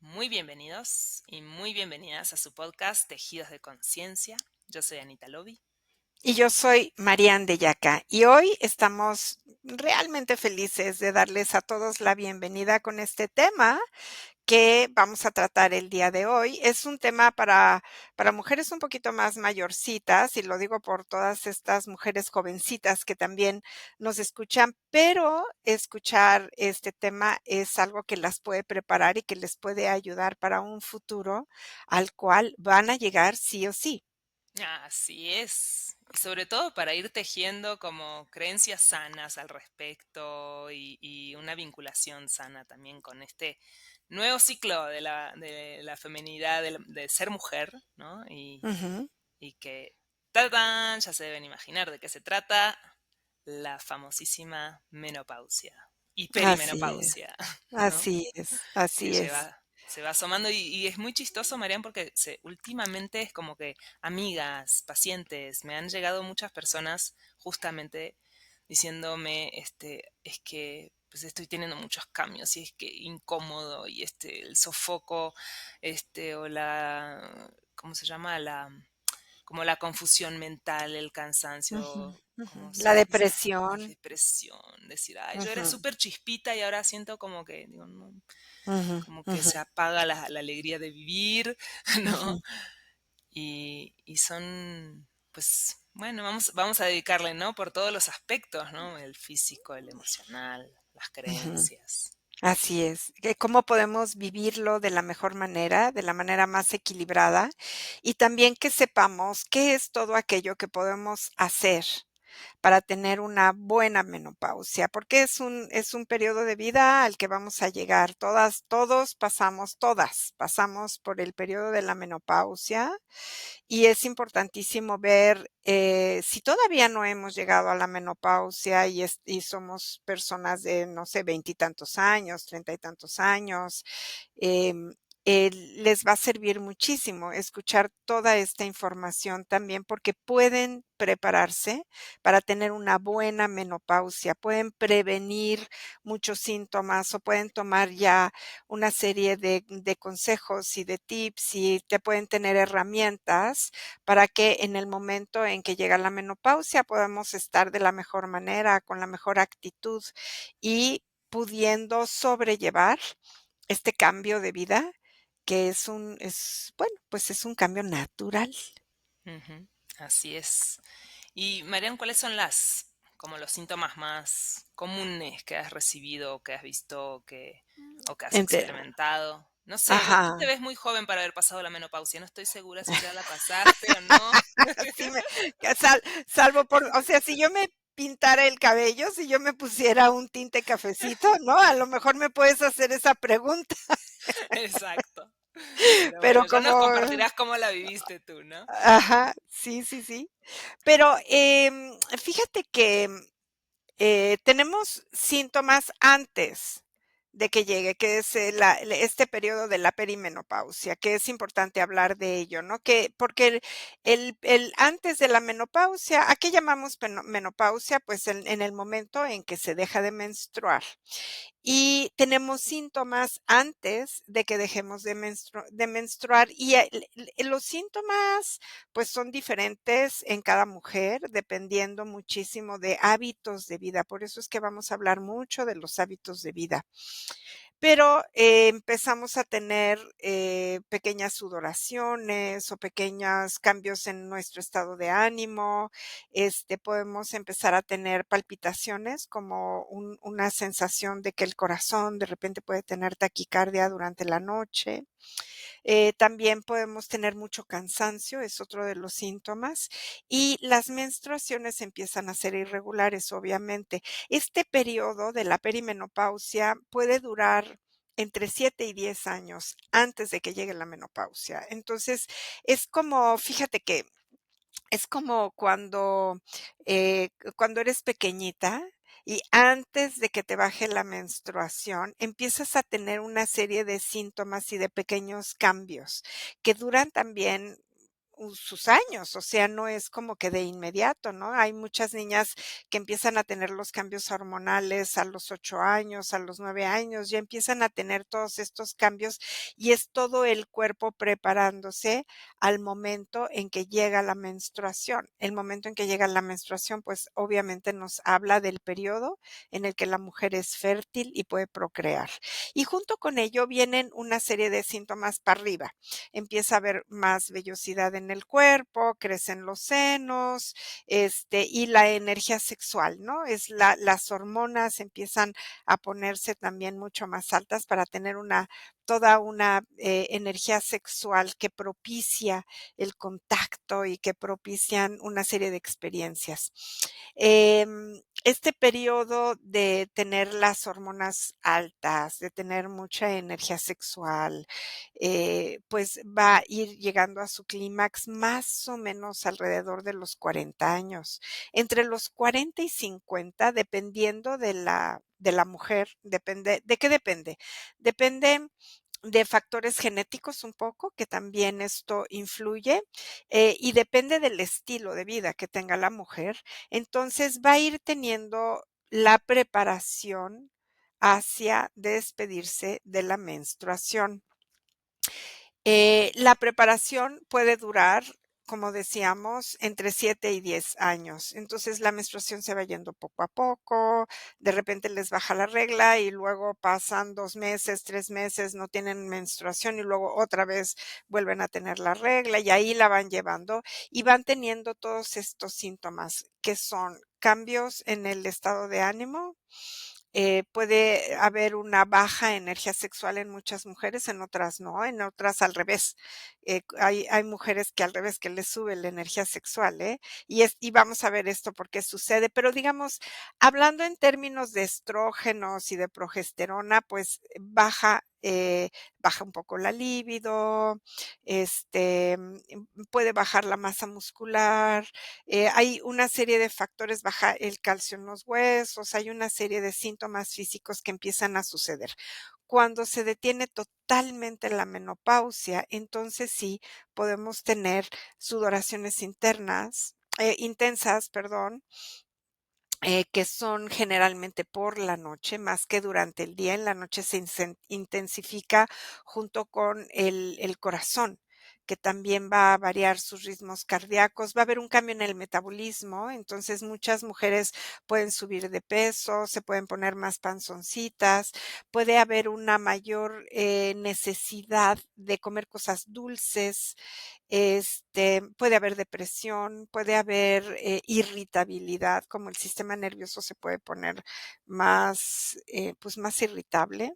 Muy bienvenidos y muy bienvenidas a su podcast Tejidos de Conciencia. Yo soy Anita Lobi. Y yo soy Marian de Yaca y hoy estamos realmente felices de darles a todos la bienvenida con este tema que vamos a tratar el día de hoy. Es un tema para mujeres un poquito más mayorcitas, y lo digo por todas estas mujeres jovencitas que también nos escuchan, pero escuchar este tema es algo que las puede preparar y que les puede ayudar para un futuro al cual van a llegar sí o sí. Así es. Y sobre todo para ir tejiendo como creencias sanas al respecto y una vinculación sana también con este nuevo ciclo de la feminidad, de ser mujer, ¿no? Ujú. Y que, ¡tadán!, ya se deben imaginar de qué se trata, la famosísima menopausia y Así es. perimenopausia, ¿no? Así es, Que así es. se va asomando y es muy chistoso, Marian, porque últimamente es como que amigas, pacientes, me han llegado muchas personas justamente diciéndome, es que pues estoy teniendo muchos cambios y es que incómodo y el sofoco, o ¿cómo se llama? Como la confusión mental, el Ujú, cansancio, ujú. como La sentirse la depresión. depresión, decir, ay, yo era Ujú, súper chispita y ahora siento como que, digo, no, ujú, como que ujú, se apaga la alegría de vivir, ¿no? ujú, Y son, pues, bueno, vamos a dedicarle, ¿no? Por todos los aspectos, ¿no? El físico, el emocional, las ujú. creencias. Así es. Que cómo podemos vivirlo de la mejor manera, de la manera más equilibrada, y también que sepamos qué es todo aquello que podemos hacer para tener una buena menopausia, porque es un periodo de vida al que vamos a llegar. Todas pasamos por el periodo de la menopausia, y es importantísimo ver, si todavía no hemos llegado a la menopausia y somos personas de, no sé, veintitantos años, treinta y tantos años, em, les va a servir muchísimo escuchar toda esta información también, porque pueden prepararse para tener una buena menopausia, pueden prevenir muchos síntomas o pueden tomar ya una serie de consejos y de tips, y te pueden tener herramientas para que en el momento en que llega la menopausia podamos estar de la mejor manera, con la mejor actitud y pudiendo sobrellevar este cambio de vida, que bueno, pues es un cambio natural. Ujú, así es. Y Marian, ¿cuáles son como los síntomas más comunes que has recibido, o que has visto, o que has Ente experimentado? No sé, tú te Ajá. ves muy joven para haber pasado la menopausia. No estoy segura si ya la pasaste o no. Sí me que salvo por, o sea, si yo me pintara el cabello, si yo me pusiera un tinte cafecito, ¿no? A lo mejor me puedes hacer esa pregunta, Exacto. Pero pero bueno, ya como nos compartirás cómo la viviste tú, ¿no? ajá, sí, sí, sí. Pero, fíjate que tenemos síntomas antes de que llegue, que es, este periodo de la perimenopausia, que es importante hablar de ello, ¿no? Que porque el antes de la menopausia, ¿a qué llamamos menopausia? Pues en el momento en que se deja de menstruar. Y tenemos síntomas antes de que dejemos de menstruar, y, los síntomas, pues, son diferentes en cada mujer, dependiendo muchísimo de hábitos de vida. Por eso es que vamos a hablar mucho de los hábitos de vida. Pero, empezamos a tener, pequeñas sudoraciones o pequeños cambios en nuestro estado de ánimo, podemos empezar a tener palpitaciones, como una sensación de que el corazón de repente puede tener taquicardia durante la noche. También podemos tener mucho cansancio, es otro de los síntomas, y las menstruaciones empiezan a ser irregulares, obviamente. Este periodo de la perimenopausia puede durar entre 7 y 10 años antes de que llegue la menopausia. Entonces, es como, fíjate que es como cuando eres pequeñita y antes de que te baje la menstruación, empiezas a tener una serie de síntomas y de pequeños cambios que duran también sus años, o sea, no es como que de inmediato, ¿no? Hay muchas niñas que empiezan a tener los cambios hormonales a los 8 años, a los 9 años, ya empiezan a tener todos estos cambios y es todo el cuerpo preparándose al momento en que llega la menstruación. El momento en que llega la menstruación, pues obviamente nos habla del periodo en el que la mujer es fértil y puede procrear. Y junto con ello vienen una serie de síntomas para arriba. Empieza a haber más vellosidad en el cuerpo, crecen los senos, y la energía sexual, ¿no? Las hormonas empiezan a ponerse también mucho más altas para tener toda una energía sexual que propicia el contacto y que propician una serie de experiencias. Este periodo de tener las hormonas altas, de tener mucha energía sexual, pues va a ir llegando a su clímax más o menos alrededor de los 40 años. Entre los 40 y 50, dependiendo de la mujer, depende, ¿de qué depende? Depende de factores genéticos un poco, que también esto influye, y depende del estilo de vida que tenga la mujer. Entonces va a ir teniendo la preparación hacia despedirse de la menstruación. La preparación puede durar, como decíamos, entre 7 y 10 años. Entonces, la menstruación se va yendo poco a poco, de repente les baja la regla y luego pasan 2 meses, 3 meses, no tienen menstruación y luego otra vez vuelven a tener la regla y ahí la van llevando y van teniendo todos estos síntomas que son cambios en el estado de ánimo, puede haber una baja energía sexual en muchas mujeres, en otras no, en otras al revés. Hay mujeres que al revés, que les sube la energía sexual, ¿eh? Y vamos a ver esto por qué sucede, pero digamos, hablando en términos de estrógenos y de progesterona, pues baja un poco la libido, puede bajar la masa muscular, hay una serie de factores, baja el calcio en los huesos, hay una serie de síntomas físicos que empiezan a suceder. Cuando se detiene totalmente la menopausia, entonces sí podemos tener sudoraciones intensas, perdón, que son generalmente por la noche, más que durante el día. En la noche se intensifica junto con el corazón, que también va a variar sus ritmos cardíacos. Va a haber un cambio en el metabolismo, entonces muchas mujeres pueden subir de peso, se pueden poner más panzoncitas, puede haber una mayor necesidad de comer cosas dulces, puede haber depresión, puede haber irritabilidad, como el sistema nervioso se puede poner pues más irritable.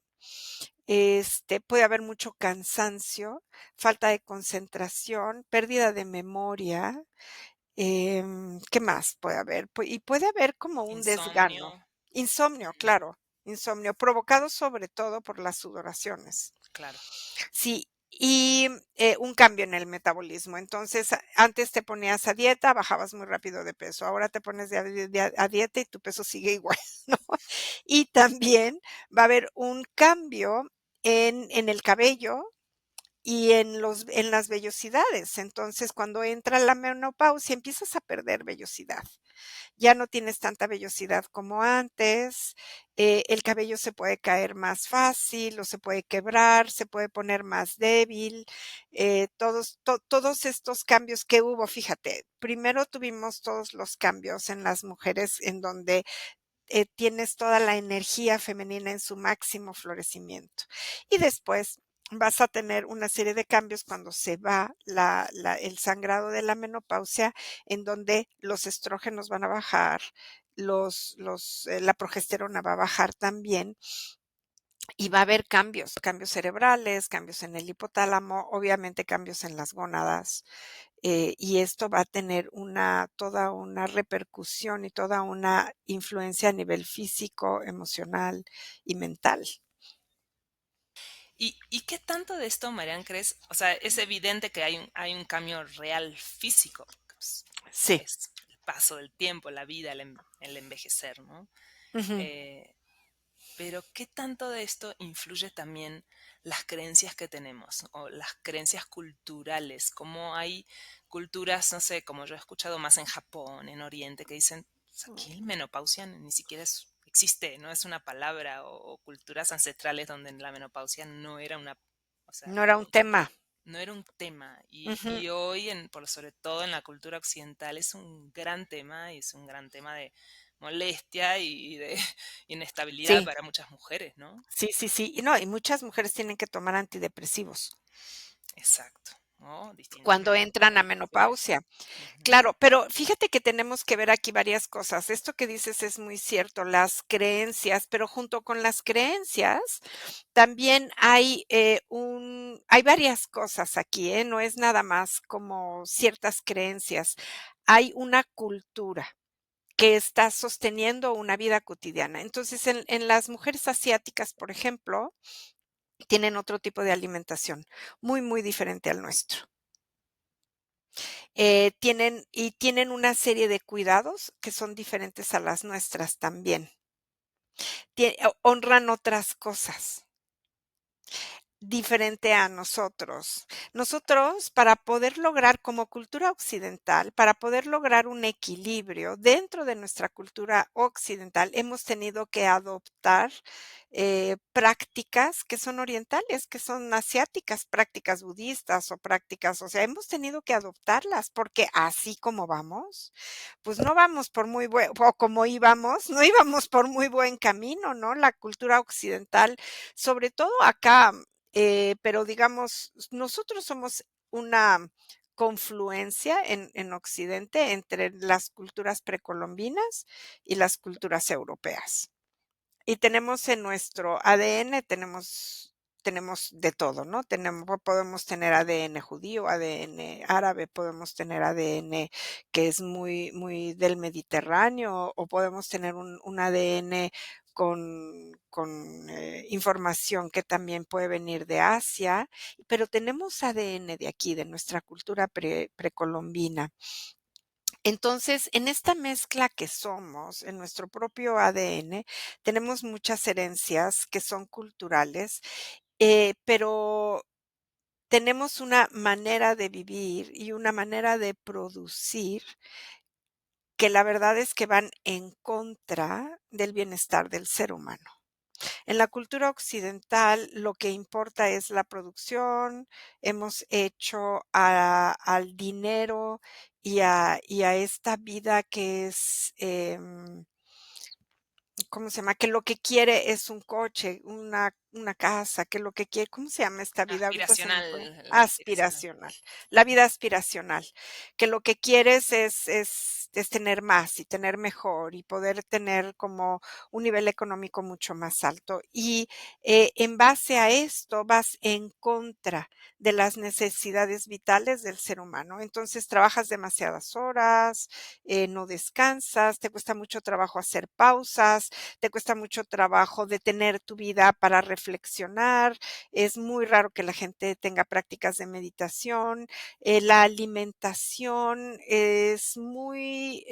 Puede haber mucho cansancio, falta de concentración, pérdida de memoria. ¿Qué más puede haber? Y puede haber como un Insomnio, desgano. Insomnio, claro, insomnio, provocado sobre todo por las sudoraciones. claro. Sí, y, un cambio en el metabolismo. Entonces, antes te ponías a dieta, bajabas muy rápido de peso. Ahora te pones a dieta y tu peso sigue igual, ¿no? Y también va a haber un cambio en el cabello y en las vellosidades. Entonces, cuando entra la menopausia, empiezas a perder vellosidad. Ya no tienes tanta vellosidad como antes, el cabello se puede caer más fácil o se puede quebrar, se puede poner más débil, todos estos cambios que hubo, fíjate, primero tuvimos todos los cambios en las mujeres en donde tienes toda la energía femenina en su máximo florecimiento. Y después vas a tener una serie de cambios cuando se va el sangrado de la menopausia, en donde los estrógenos van a bajar, la progesterona va a bajar también y va a haber cambios cerebrales, cambios en el hipotálamo, obviamente cambios en las gónadas, y esto va a tener toda una repercusión y toda una influencia a nivel físico, emocional y mental. ¿Y qué tanto de esto, Marian, crees? O sea, es evidente que hay un cambio real físico, porque, pues, Sí. es el paso del tiempo, la vida, el envejecer, ¿no? Ujú. Eh, Pero ¿qué tanto de esto influye también las creencias que tenemos o las creencias culturales? Como hay culturas, no sé, como yo he escuchado más en Japón, en Oriente, que dicen, "Pues aquí el menopausia ni siquiera existe, no es una palabra", o culturas ancestrales donde la menopausia no era una, o sea, No era un tema. no era un tema. Ujú. Y hoy, sobre todo en la cultura occidental, es un gran tema y es un gran tema de molestia y de inestabilidad Sí, para muchas mujeres, ¿no? sí, sí, sí. Y no, y muchas mujeres tienen que tomar antidepresivos Exacto, ¿no? Distintos cuando entran a medicamentos. menopausia. Ujú. Claro, pero fíjate que tenemos que ver aquí varias cosas. Esto que dices es muy cierto, las creencias, pero junto con las creencias también hay, hay varias cosas aquí, ¿eh? No es nada más como ciertas creencias. Hay una cultura que está sosteniendo una vida cotidiana. Entonces, en las mujeres asiáticas, por ejemplo, tienen otro tipo de alimentación, muy, muy diferente al nuestro. Tienen una serie de cuidados que son diferentes a las nuestras también. Honran otras cosas. Diferente a nosotros. Nosotros, para poder lograr como cultura occidental, para poder lograr un equilibrio dentro de nuestra cultura occidental, hemos tenido que adoptar prácticas que son orientales, que son asiáticas, prácticas budistas o prácticas, o sea, hemos tenido que adoptarlas porque así como vamos, pues no vamos por muy buen, o como íbamos, no íbamos por muy buen camino, ¿no? La cultura occidental, sobre todo acá, pero digamos, nosotros somos una confluencia en Occidente entre las culturas precolombinas y las culturas europeas. Y tenemos en nuestro ADN, tenemos de todo, ¿no? Podemos tener ADN judío, ADN árabe, podemos tener ADN que es muy, muy del Mediterráneo, o podemos tener un ADN con información que también puede venir de Asia, pero tenemos ADN de aquí, de nuestra cultura precolombina. Entonces, en esta mezcla que somos, en nuestro propio ADN, tenemos muchas herencias que son culturales, pero tenemos una manera de vivir y una manera de producir que la verdad es que van en contra del bienestar del ser humano. En la cultura occidental lo que importa es la producción, hemos hecho al dinero y a esta vida que es, ¿cómo se llama? Que lo que quiere es un coche, una casa, que lo que quiere, ¿cómo se llama esta vida? Ahorita se me fue. Aspiracional, la aspiracional. Aspiracional, la vida aspiracional, que lo que quieres es tener más y tener mejor y poder tener como un nivel económico mucho más alto. Y en base a esto vas en contra de las necesidades vitales del ser humano. Entonces trabajas demasiadas horas, no descansas, te cuesta mucho trabajo hacer pausas, te cuesta mucho trabajo detener tu vida para reflexionar, es muy raro que la gente tenga prácticas de meditación, la alimentación es muy,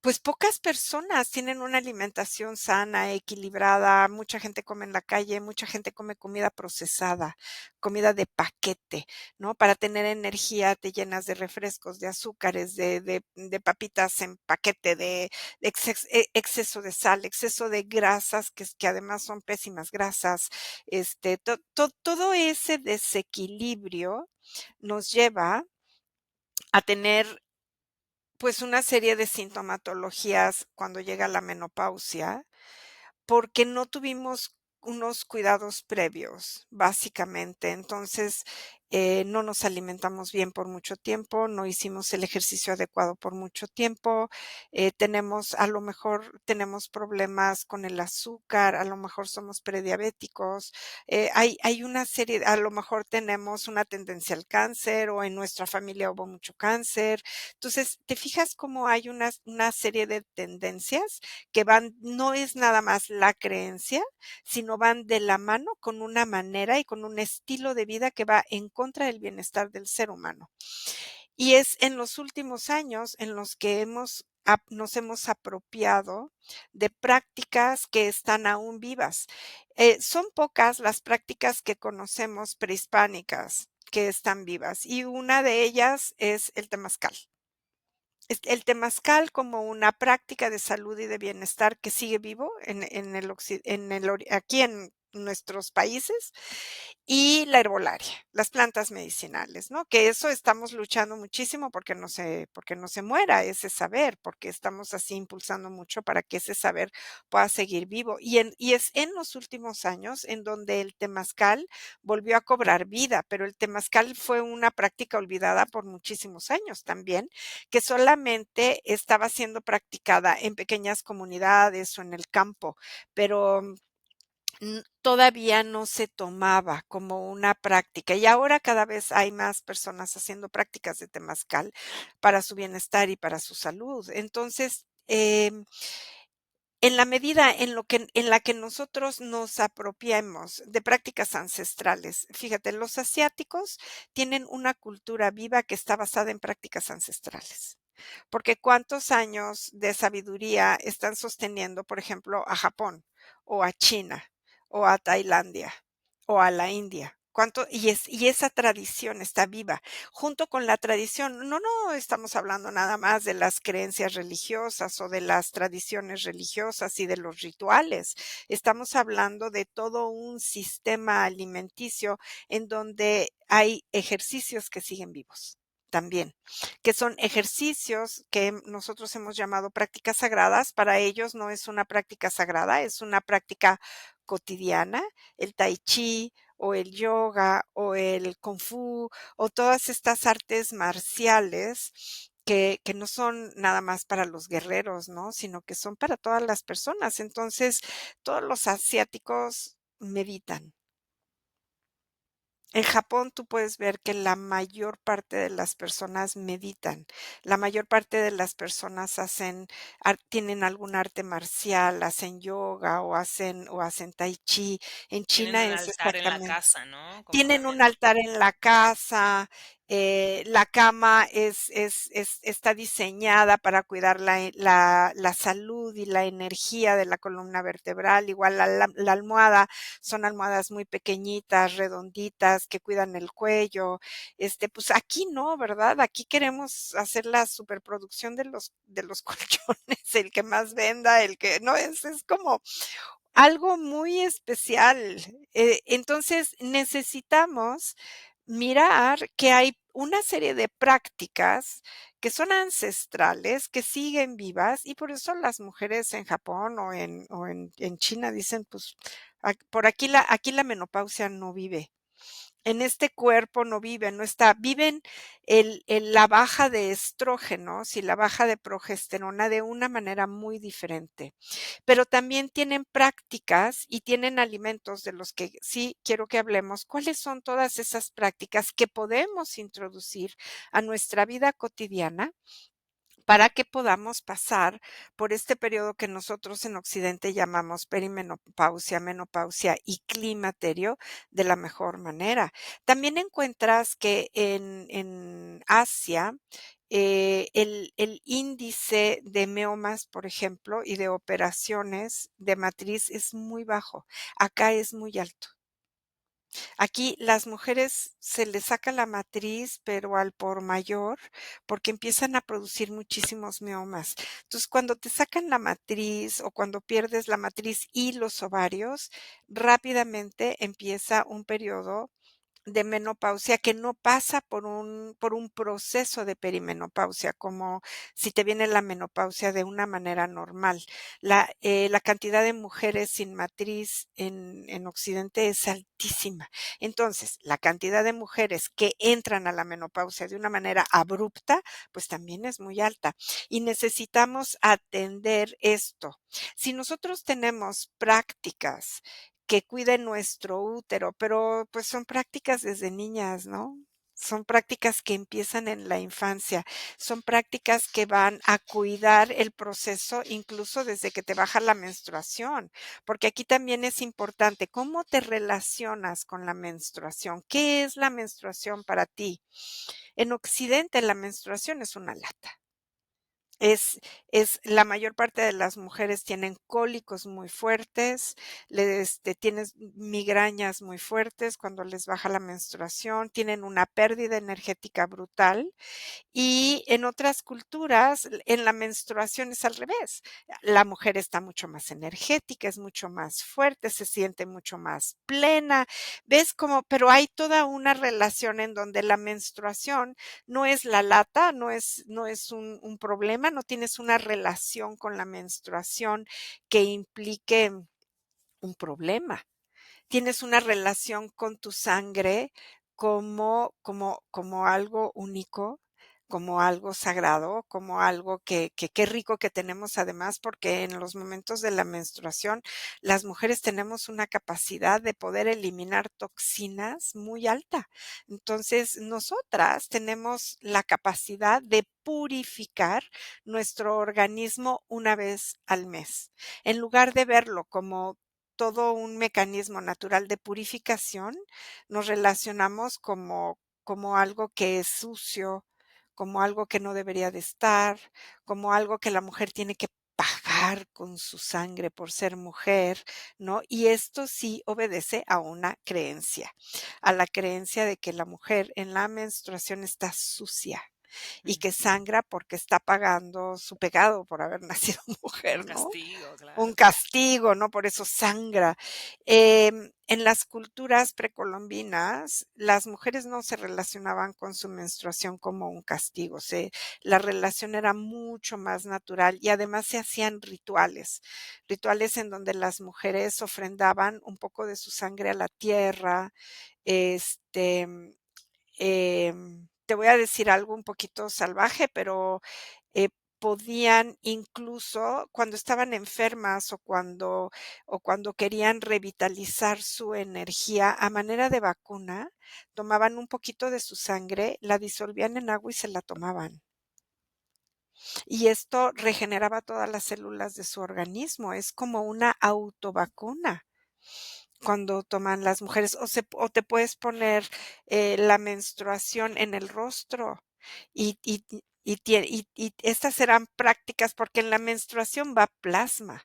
pues pocas personas tienen una alimentación sana, equilibrada, mucha gente come en la calle, mucha gente come comida procesada, comida de paquete, ¿no? Para tener energía te llenas de refrescos, de azúcares, de papitas en paquete, de exceso de sal, exceso de grasas, que además son pésimas grasas. Todo ese desequilibrio nos lleva a tener pues una serie de sintomatologías cuando llega la menopausia, porque no tuvimos unos cuidados previos, básicamente. Entonces, no nos alimentamos bien por mucho tiempo, no hicimos el ejercicio adecuado por mucho tiempo, a lo mejor tenemos problemas con el azúcar, a lo mejor somos prediabéticos, hay una serie, a lo mejor tenemos una tendencia al cáncer o en nuestra familia hubo mucho cáncer. Entonces, ¿te fijas cómo hay una serie de tendencias que van, no es nada más la creencia, sino van de la mano con una manera y con un estilo de vida que va en contra del bienestar del ser humano? Y es en los últimos años en los que hemos nos hemos apropiado de prácticas que están aún vivas. Son pocas las prácticas que conocemos prehispánicas que están vivas y una de ellas es el temazcal. El temazcal como una práctica de salud y de bienestar que sigue vivo aquí en nuestros países y la herbolaria, las plantas medicinales, ¿no? Que eso estamos luchando muchísimo porque no se muera ese saber, porque estamos así impulsando mucho para que ese saber pueda seguir vivo. Y es en los últimos años en donde el temazcal volvió a cobrar vida, pero el temazcal fue una práctica olvidada por muchísimos años también, que solamente estaba siendo practicada en pequeñas comunidades o en el campo, pero todavía no se tomaba como una práctica y ahora cada vez hay más personas haciendo prácticas de temazcal para su bienestar y para su salud. Entonces, en la medida en la que nosotros nos apropiemos de prácticas ancestrales, fíjate, los asiáticos tienen una cultura viva que está basada en prácticas ancestrales. Porque cuántos años de sabiduría están sosteniendo, por ejemplo, a Japón o a China o a Tailandia o a la India. Y esa tradición está viva, junto con la tradición. No estamos hablando nada más de las creencias religiosas o de las tradiciones religiosas y de los rituales. Estamos hablando de todo un sistema alimenticio en donde hay ejercicios que siguen vivos también, que son ejercicios que nosotros hemos llamado prácticas sagradas. Para ellos no es una práctica sagrada, es una práctica cotidiana, el tai chi o el yoga o el kung fu o todas estas artes marciales que no son nada más para los guerreros, ¿no? Sino que son para todas las personas. Entonces, todos los asiáticos meditan. En Japón tú puedes ver que la mayor parte de las personas meditan, la mayor parte de las personas tienen algún arte marcial, hacen yoga o hacen tai chi. En Tienen China un es altar en la exactamente. casa, ¿no? Como Tienen un también. altar en la casa, la cama está diseñada para cuidar la salud y la energía de la columna vertebral. Igual la almohada, son almohadas muy pequeñitas, redonditas, que cuidan el cuello. Pues aquí no, ¿verdad? Aquí queremos hacer la superproducción de los colchones, el que más venda, el que no, es como algo muy especial. Entonces, necesitamos mirar que hay una serie de prácticas que son ancestrales, que siguen vivas, y por eso las mujeres en Japón en China dicen, pues, por aquí la menopausia no vive. En este cuerpo no viven, no está, viven la baja de estrógenos y la baja de progesterona de una manera muy diferente. Pero también tienen prácticas y tienen alimentos de los que sí quiero que hablemos. ¿Cuáles son todas esas prácticas que podemos introducir a nuestra vida cotidiana para que podamos pasar por este periodo que nosotros en Occidente llamamos perimenopausia, menopausia y climaterio de la mejor manera? También encuentras que en Asia, el índice de miomas, por ejemplo, y de operaciones de matriz es muy bajo. Acá es muy alto. Aquí las mujeres se les saca la matriz, pero al por mayor, porque empiezan a producir muchísimos miomas. Entonces, cuando te sacan la matriz o cuando pierdes la matriz y los ovarios, rápidamente empieza un periodo de menopausia que no pasa por un proceso de perimenopausia, como si te viene la menopausia de una manera normal. La cantidad de mujeres sin matriz en Occidente es altísima. Entonces, la cantidad de mujeres que entran a la menopausia de una manera abrupta, pues también es muy alta. Y necesitamos atender esto. Si nosotros tenemos prácticas que cuiden nuestro útero, pero pues son prácticas desde niñas, ¿no? Son prácticas que empiezan en la infancia, son prácticas que van a cuidar el proceso incluso desde que te baja la menstruación, porque aquí también es importante cómo te relacionas con la menstruación. ¿Qué es la menstruación para ti? En Occidente la menstruación es una lata. Es la mayor parte de las mujeres tienen cólicos muy fuertes, tienes migrañas muy fuertes cuando les baja la menstruación, tienen una pérdida energética brutal. Y en otras culturas, en la menstruación es al revés. La mujer está mucho más energética, es mucho más fuerte, se siente mucho más plena. ¿Ves cómo? Pero hay toda una relación en donde la menstruación no es la lata, no es un problema, no tienes una relación con la menstruación que implique un problema. Tienes una relación con tu sangre como algo único, como algo sagrado, como algo que qué rico que tenemos además, porque en los momentos de la menstruación, las mujeres tenemos una capacidad de poder eliminar toxinas muy alta. Entonces, nosotras tenemos la capacidad de purificar nuestro organismo una vez al mes. En lugar de verlo como todo un mecanismo natural de purificación, nos relacionamos como algo que es sucio, como algo que no debería de estar, como algo que la mujer tiene que pagar con su sangre por ser mujer, ¿no? Y esto sí obedece a una creencia, a la creencia de que la mujer en la menstruación está sucia y que Ujú. sangra porque está pagando su pecado por haber nacido Un mujer, ¿no? castigo, Un claro. castigo, ¿no? Por eso sangra. En las culturas precolombinas, las mujeres no se relacionaban con su menstruación como un castigo, la relación era mucho más natural y además se hacían rituales, rituales en donde las mujeres ofrendaban un poco de su sangre a la tierra, este, te voy a decir algo un poquito salvaje, pero, eh, podían incluso, cuando estaban enfermas o cuando querían revitalizar su energía, a manera de vacuna, tomaban un poquito de su sangre, la disolvían en agua y se la tomaban. Y esto regeneraba todas las células de su organismo, es como una autovacuna cuando toman las mujeres, o te puedes poner, la menstruación en el rostro y estas serán prácticas, porque en la menstruación va plasma.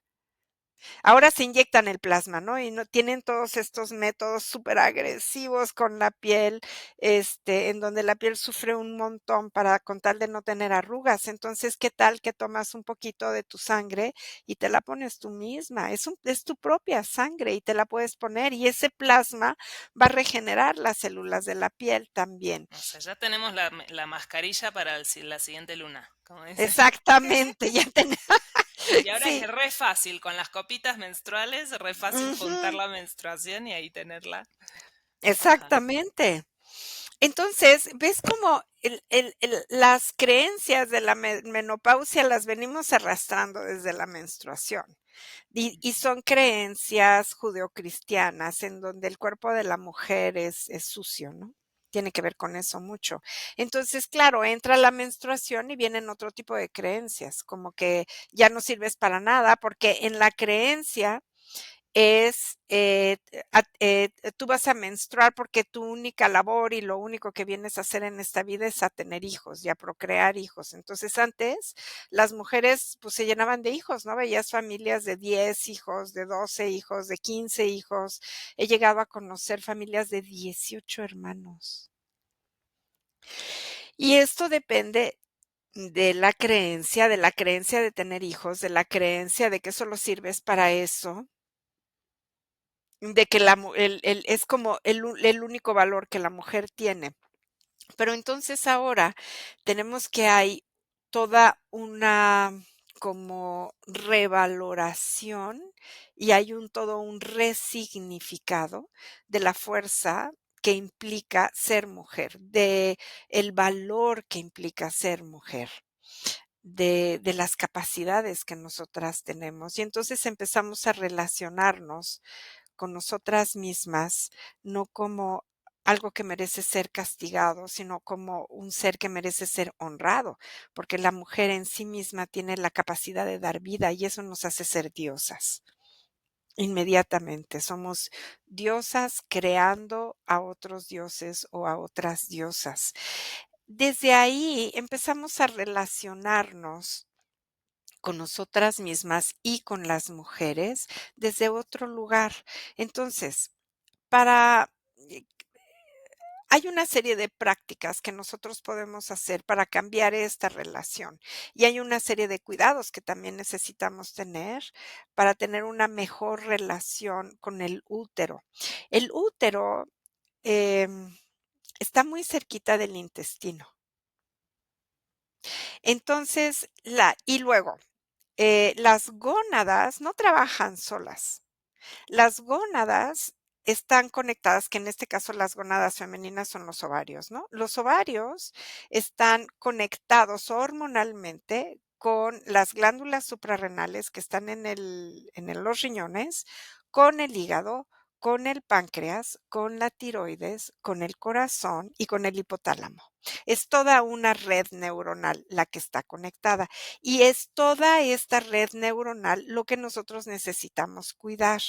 Ahora se inyectan el plasma, ¿no? Y no tienen todos estos métodos superagresivos con la piel, en donde la piel sufre un montón para con tal de no tener arrugas. Entonces, ¿qué tal que tomas un poquito de tu sangre y te la pones tú misma? Es tu propia sangre y te la puedes poner, y ese plasma va a regenerar las células de la piel también. O sea, ya tenemos la mascarilla para la siguiente luna, como dice. Exactamente, ya ten Y ahora es sí, re fácil, con las copitas menstruales, re fácil juntar ujú, la menstruación y ahí tenerla. Ajá. exactamente. Entonces, ¿ves cómo las creencias de la menopausia las venimos arrastrando desde la menstruación? Y Ujú. son creencias judeocristianas en donde el cuerpo de la mujer es sucio, ¿no? Tiene que ver con eso mucho. Entonces, claro, entra la menstruación y vienen otro tipo de creencias, como que ya no sirves para nada, porque en la creencia es, tú vas a menstruar porque tu única labor y lo único que vienes a hacer en esta vida es a tener hijos y a procrear hijos. Entonces, antes las mujeres, pues, se llenaban de hijos, ¿no? Veías familias de 10 hijos, de 12 hijos, de 15 hijos. He llegado a conocer familias de 18 hermanos. Y esto depende de la creencia de tener hijos, de la creencia de que solo sirves para eso. De que la mu el es como el único valor que la mujer tiene. Pero entonces ahora tenemos que hay toda una como revaloración y hay todo un resignificado de la fuerza que implica ser mujer, de el valor que implica ser mujer, de las capacidades que nosotras tenemos. Y entonces empezamos a relacionarnos con nosotras mismas, no como algo que merece ser castigado, sino como un ser que merece ser honrado, porque la mujer en sí misma tiene la capacidad de dar vida y eso nos hace ser diosas. Inmediatamente somos diosas creando a otros dioses o a otras diosas. Desde ahí empezamos a relacionarnos. con nosotras mismas y con las mujeres desde otro lugar. Entonces, para eh, hay una serie de prácticas que nosotros podemos hacer para cambiar esta relación y hay una serie de cuidados que también necesitamos tener para tener una mejor relación con el útero. El útero, em, está muy cerquita del intestino. Entonces, y luego, las gónadas no trabajan solas. Las gónadas están conectadas, que en este caso las gónadas femeninas son los ovarios, ¿no? Los ovarios están conectados hormonalmente con las glándulas suprarrenales que están en los riñones, con el hígado, con el páncreas, con la tiroides, con el corazón y con el hipotálamo. Es toda una red neuronal la que está conectada y es toda esta red neuronal lo que nosotros necesitamos cuidar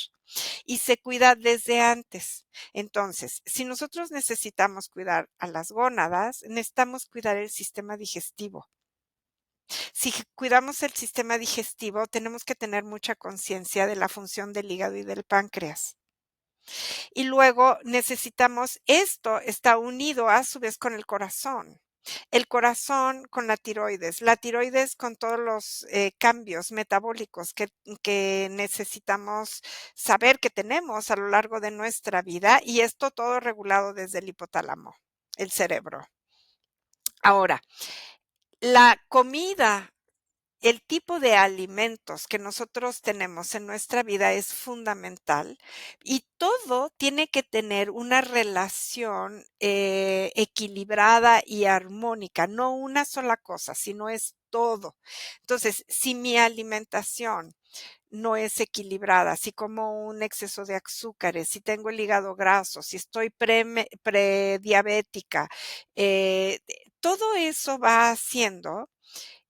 y se cuida desde antes. Entonces, si nosotros necesitamos cuidar a las gónadas, necesitamos cuidar el sistema digestivo. Si cuidamos el sistema digestivo, tenemos que tener mucha conciencia de la función del hígado y del páncreas. Y luego necesitamos, esto está unido a su vez con el corazón. El corazón con la tiroides con todos los cambios metabólicos que necesitamos saber que tenemos a lo largo de nuestra vida y esto todo regulado desde el hipotálamo, el cerebro. Ahora, la comida, el tipo de alimentos que nosotros tenemos en nuestra vida es fundamental y todo tiene que tener una relación equilibrada y armónica, no una sola cosa, sino es todo. Entonces, si mi alimentación no es equilibrada, si como un exceso de azúcares, si tengo el hígado graso, si estoy prediabética, todo eso va haciendo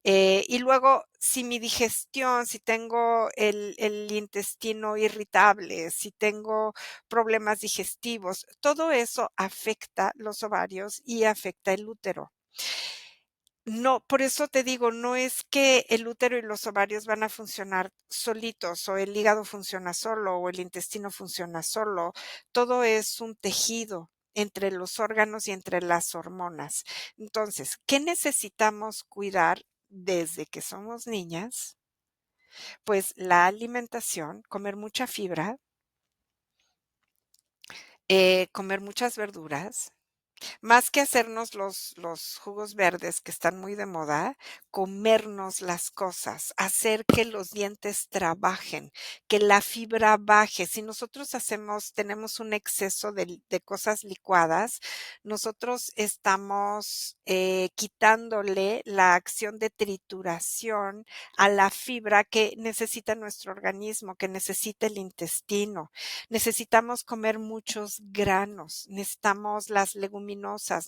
y luego, si mi digestión, si tengo el intestino irritable, si tengo problemas digestivos, todo eso afecta los ovarios y afecta el útero. No, por eso te digo, no es que el útero y los ovarios van a funcionar solitos, o el hígado funciona solo, o el intestino funciona solo. Todo es un tejido entre los órganos y entre las hormonas. Entonces, ¿qué necesitamos cuidar desde que somos niñas? Pues la alimentación, comer mucha fibra, comer muchas verduras, más que hacernos los jugos verdes que están muy de moda, comernos las cosas, hacer que los dientes trabajen, que la fibra baje. Si nosotros tenemos un exceso de cosas licuadas, nosotros estamos, quitándole la acción de trituración a la fibra que necesita nuestro organismo, que necesita el intestino. Necesitamos comer muchos granos, necesitamos las leguminosas,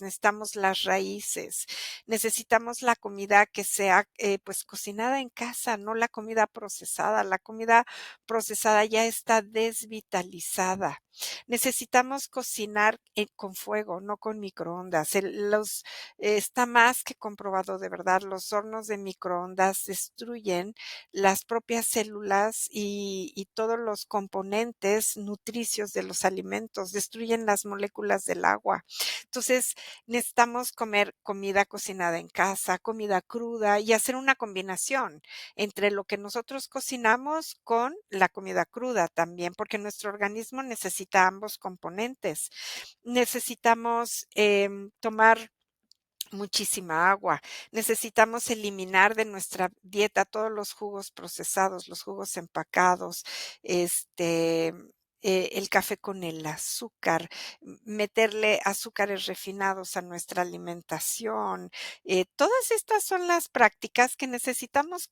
necesitamos las raíces, necesitamos la comida que sea, pues, cocinada en casa, no la comida procesada. La comida procesada ya está desvitalizada. Necesitamos cocinar, con fuego, no con microondas. Está más que comprobado, de verdad, los hornos de microondas destruyen las propias células y todos los componentes nutricios de los alimentos, destruyen las moléculas del agua. Entonces, necesitamos comer comida cocinada en casa, comida cruda y hacer una combinación entre lo que nosotros cocinamos con la comida cruda también, porque nuestro organismo necesita ambos componentes. Necesitamos tomar muchísima agua. Necesitamos eliminar de nuestra dieta todos los jugos procesados, los jugos empacados, el café con el azúcar, meterle azúcares refinados a nuestra alimentación. Todas estas son las prácticas que necesitamos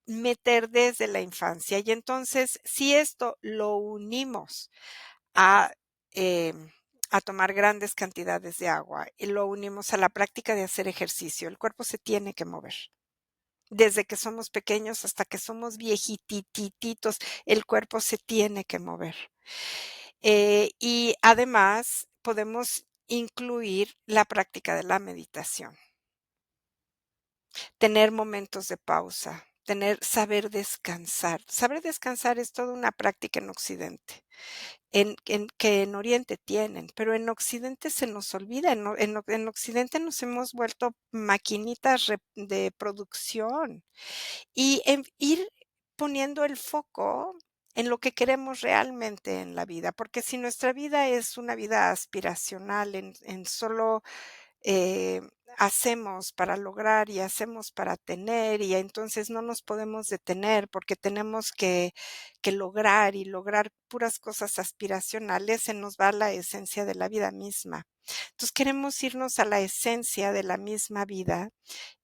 meter desde la infancia. Y entonces, si esto lo unimos a, em, a tomar grandes cantidades de agua y lo unimos a la práctica de hacer ejercicio. El cuerpo se tiene que mover. Desde que somos pequeños hasta que somos viejitititos, el cuerpo se tiene que mover. Y además podemos incluir la práctica de la meditación, tener momentos de pausa, saber descansar. Saber descansar es toda una práctica en Occidente, que en Oriente tienen, pero en Occidente se nos olvida, en Occidente nos hemos vuelto maquinitas de producción y en ir poniendo el foco en lo que queremos realmente en la vida, porque si nuestra vida es una vida aspiracional, en solo eh, hacemos para lograr y hacemos para tener y entonces no nos podemos detener porque tenemos que lograr y lograr puras cosas aspiracionales, se nos va la esencia de la vida misma. Entonces queremos irnos a la esencia de la misma vida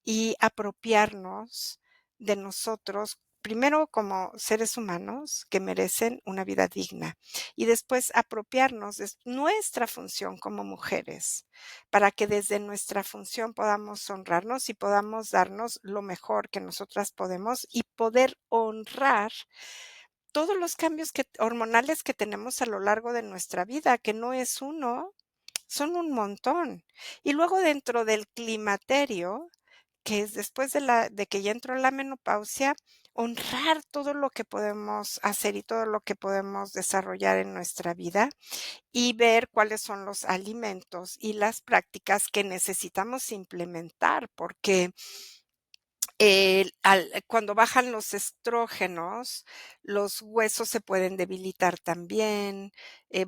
y apropiarnos de nosotros, primero como seres humanos que merecen una vida digna y después apropiarnos de nuestra función como mujeres para que desde nuestra función podamos honrarnos y podamos darnos lo mejor que nosotras podemos y poder honrar todos los cambios hormonales que tenemos a lo largo de nuestra vida, que no es uno, son un montón. Y luego dentro del climaterio, que es después de que ya entró la menopausia, honrar todo lo que podemos hacer y todo lo que podemos desarrollar en nuestra vida y ver cuáles son los alimentos y las prácticas que necesitamos implementar, porque cuando bajan los estrógenos, los huesos se pueden debilitar también,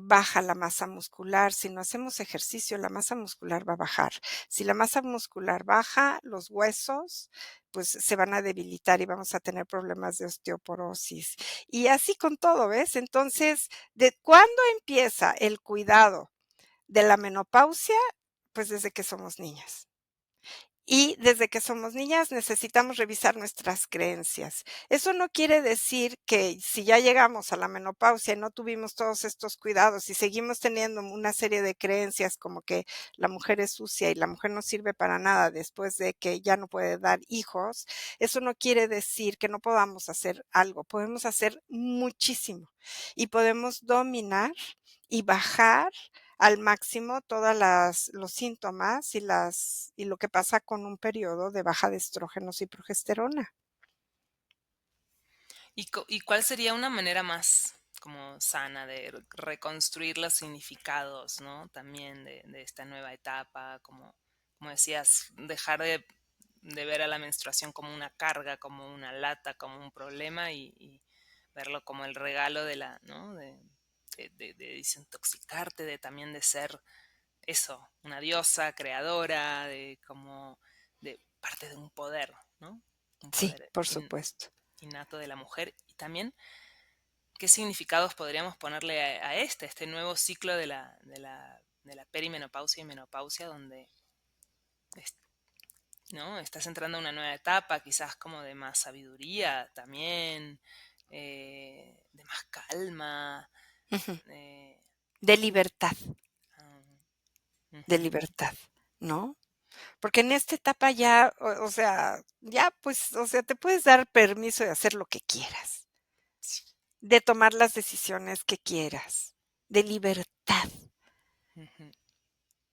baja la masa muscular. Si no hacemos ejercicio, la masa muscular va a bajar. Si la masa muscular baja, los huesos, pues se van a debilitar y vamos a tener problemas de osteoporosis. Y así con todo, ¿ves? Entonces, ¿de cuándo empieza el cuidado de la menopausia? Pues desde que somos niñas. Y desde que somos niñas necesitamos revisar nuestras creencias. Eso no quiere decir que si ya llegamos a la menopausia y no tuvimos todos estos cuidados y seguimos teniendo una serie de creencias como que la mujer es sucia y la mujer no sirve para nada después de que ya no puede dar hijos, eso no quiere decir que no podamos hacer algo. Podemos hacer muchísimo y podemos dominar y bajar al máximo todas los síntomas y lo que pasa con un periodo de baja de estrógenos y progesterona. ¿Y cuál sería una manera más como sana de reconstruir los significados, ¿no? También de esta nueva etapa, como decías, dejar de ver a la menstruación como una carga, como una lata, como un problema y verlo como el regalo de la, ¿no? De desintoxicarte, de también de ser eso, una diosa creadora, de parte de un poder, ¿no? Un Sí, poder por supuesto. innato de la mujer. Y también, ¿qué significados podríamos ponerle a este nuevo ciclo de la perimenopausia y menopausia, donde es- ¿no? Estás entrando a una nueva etapa, quizás como de más sabiduría también, de más calma. Ujú. eh, De ujú, libertad, ¿no? Porque en esta etapa ya, o sea, ya pues, o sea, te puedes dar permiso de hacer lo que quieras, sí, de tomar las decisiones que quieras, de libertad. ujú.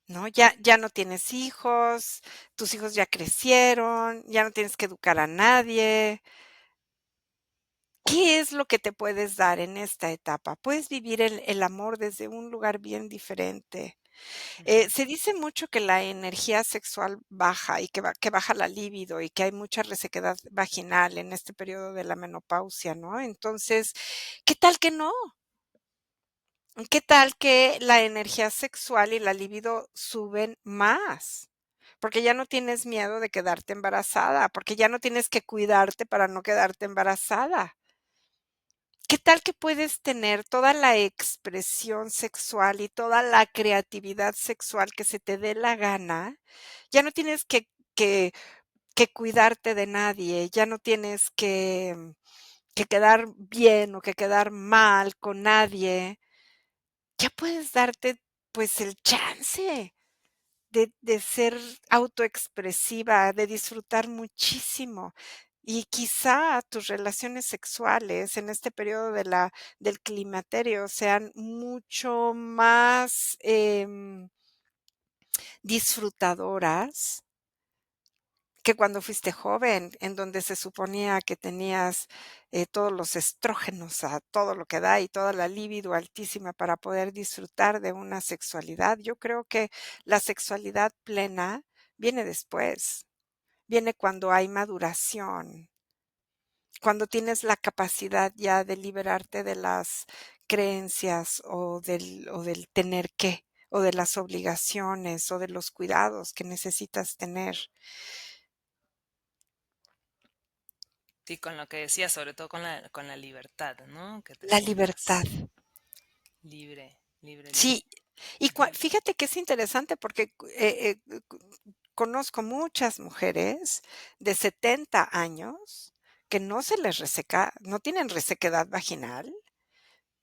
¿No? Ya no tienes hijos, tus hijos ya crecieron, ya no tienes que educar a nadie. ¿Qué es lo que te puedes dar en esta etapa? Puedes vivir el amor desde un lugar bien diferente. Ujú, Se dice mucho que la energía sexual baja y que baja la libido y que hay mucha resequedad vaginal en este periodo de la menopausia, ¿no? Entonces, ¿qué tal que no? ¿Qué tal que la energía sexual y la libido suben más? Porque ya no tienes miedo de quedarte embarazada, porque ya no tienes que cuidarte para no quedarte embarazada. ¿Qué tal que puedes tener toda la expresión sexual y toda la creatividad sexual que se te dé la gana? Ya no tienes que que cuidarte de nadie, ya no tienes que quedar bien o que quedar mal con nadie. Ya puedes darte, pues, el chance de ser autoexpresiva, de disfrutar muchísimo. Y quizá tus relaciones sexuales en este periodo del climaterio sean mucho más, disfrutadoras que cuando fuiste joven, en donde se suponía que tenías, todos los estrógenos a todo lo que da y toda la libido altísima para poder disfrutar de una sexualidad. Yo creo que la sexualidad plena viene después, viene cuando hay maduración, cuando tienes la capacidad ya de liberarte de las creencias o del tener que, o de las obligaciones, o de los cuidados que necesitas tener. Sí, con lo que decía, sobre todo con la libertad, ¿no? Que te La libertad. sientas libre, libre, libre. Sí, y Ujú, fíjate que es interesante porque, conozco muchas mujeres de 70 años que no se les reseca, no tienen resequedad vaginal,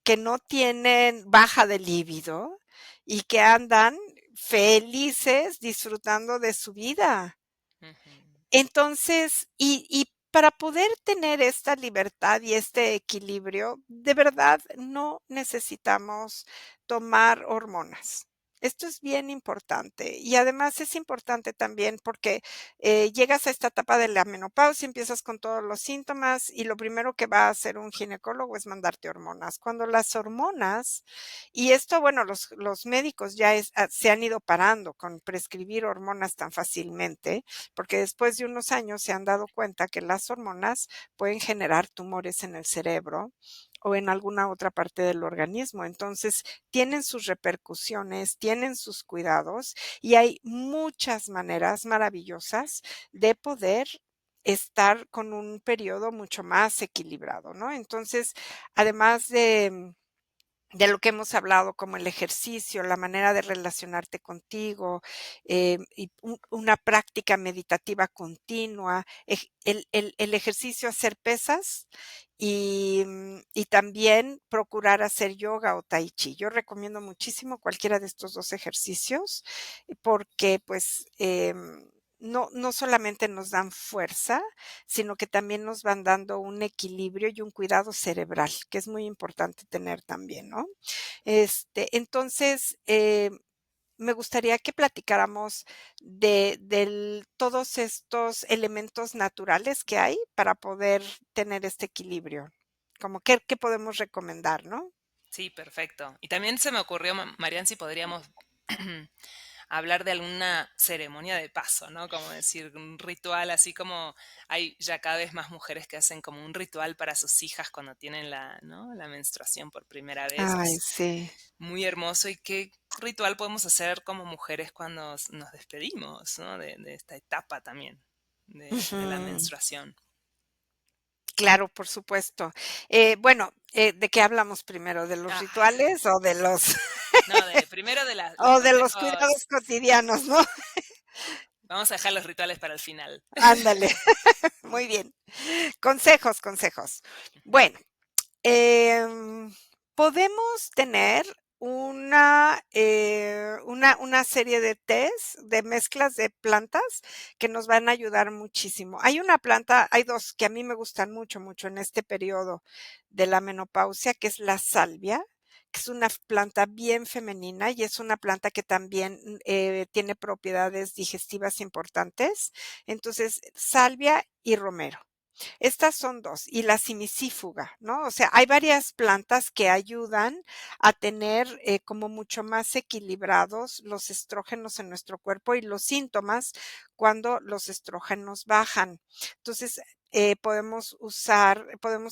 que no tienen baja de líbido y que andan felices disfrutando de su vida. ujú. Entonces, y para poder tener esta libertad y este equilibrio, de verdad no necesitamos tomar hormonas. Esto es bien importante y además es importante también porque llegas a esta etapa de la menopausia, empiezas con todos los síntomas y lo primero que va a hacer un ginecólogo es mandarte hormonas. Cuando las hormonas, y esto, bueno, los médicos ya se han ido parando con prescribir hormonas tan fácilmente, porque después de unos años se han dado cuenta que las hormonas pueden generar tumores en el cerebro o en alguna otra parte del organismo. Entonces, tienen sus repercusiones, tienen sus cuidados y hay muchas maneras maravillosas de poder estar con un periodo mucho más equilibrado, ¿no? Entonces, además de lo que hemos hablado, como el ejercicio, la manera de relacionarte contigo, y una práctica meditativa continua, el ejercicio, hacer pesas y también procurar hacer yoga o tai chi. Yo recomiendo muchísimo cualquiera de estos 2 ejercicios, porque, pues, no solamente nos dan fuerza, sino que también nos van dando un equilibrio y un cuidado cerebral, que es muy importante tener también, ¿no? Entonces, me gustaría que platicáramos de todos estos elementos naturales que hay para poder tener este equilibrio. Como qué podemos recomendar, ¿no? Sí, perfecto. Y también se me ocurrió, Marian, si podríamos hablar de alguna ceremonia de paso, ¿no? Como decir, un ritual, así como hay ya cada vez más mujeres que hacen como un ritual para sus hijas cuando tienen la, ¿no? La menstruación por primera vez. Ay, Es sí. muy hermoso. ¿Y qué ritual podemos hacer como mujeres cuando nos despedimos, ¿no? De esta etapa también de la Ujú. menstruación? Claro, por supuesto. Bueno, ¿de qué hablamos primero? ¿De los Ah, rituales o de los no, primero de los o de los cuidados consejos. cotidianos, no? Vamos a dejar los rituales para el final. Ándale, muy bien. Consejos, consejos. Bueno, Em, podemos tener una serie de tés, de mezclas de plantas que nos van a ayudar muchísimo. Hay 2 que a mí me gustan mucho, mucho en este periodo de la menopausia, que es la salvia, que es una planta bien femenina y es una planta que también, tiene propiedades digestivas importantes. Entonces, salvia y romero. Estas son 2 y la cimicífuga, ¿no? O sea, hay varias plantas que ayudan a tener, como mucho más equilibrados los estrógenos en nuestro cuerpo y los síntomas cuando los estrógenos bajan. Entonces, podemos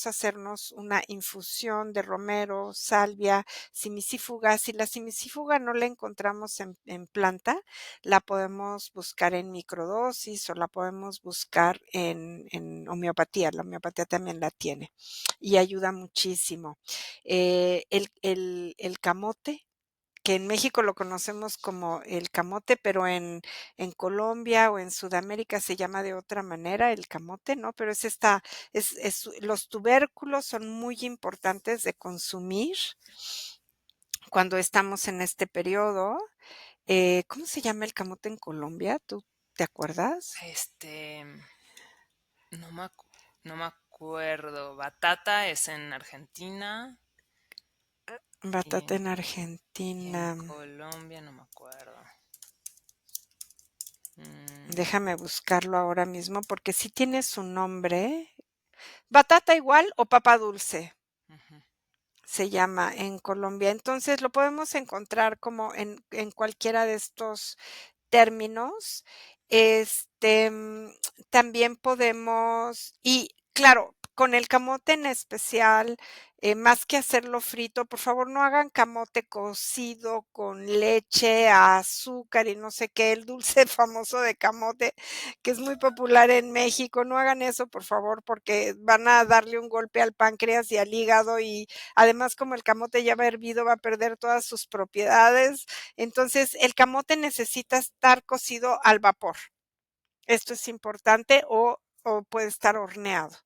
hacernos una infusión de romero, salvia, cimicífuga. Si la cimicífuga no la encontramos en planta, la podemos buscar en microdosis o la podemos buscar en homeopatía. La homeopatía también la tiene y ayuda muchísimo. El camote, que en México lo conocemos como el camote, pero en Colombia o en Sudamérica se llama de otra manera el camote, ¿no? Pero los tubérculos son muy importantes de consumir cuando estamos en este periodo. ¿Cómo se llama el camote en Colombia? ¿Tú te acuerdas? Este, no no me acuerdo. Batata es en Argentina y Batata en y en Argentina. Colombia no me acuerdo. Déjame buscarlo ahora mismo porque sí tiene su nombre. Batata igual o papa dulce Ujú, se llama en Colombia. Entonces lo podemos encontrar como en cualquiera de estos términos. Este, también podemos y claro, con el camote en especial, más que hacerlo frito, por favor, no hagan camote cocido con leche, azúcar y no sé qué, el dulce famoso de camote, que es muy popular en México. No hagan eso, por favor, porque van a darle un golpe al páncreas y al hígado y además como el camote ya va hervido, va a perder todas sus propiedades. Entonces, el camote necesita estar cocido al vapor. Esto es importante o puede estar horneado.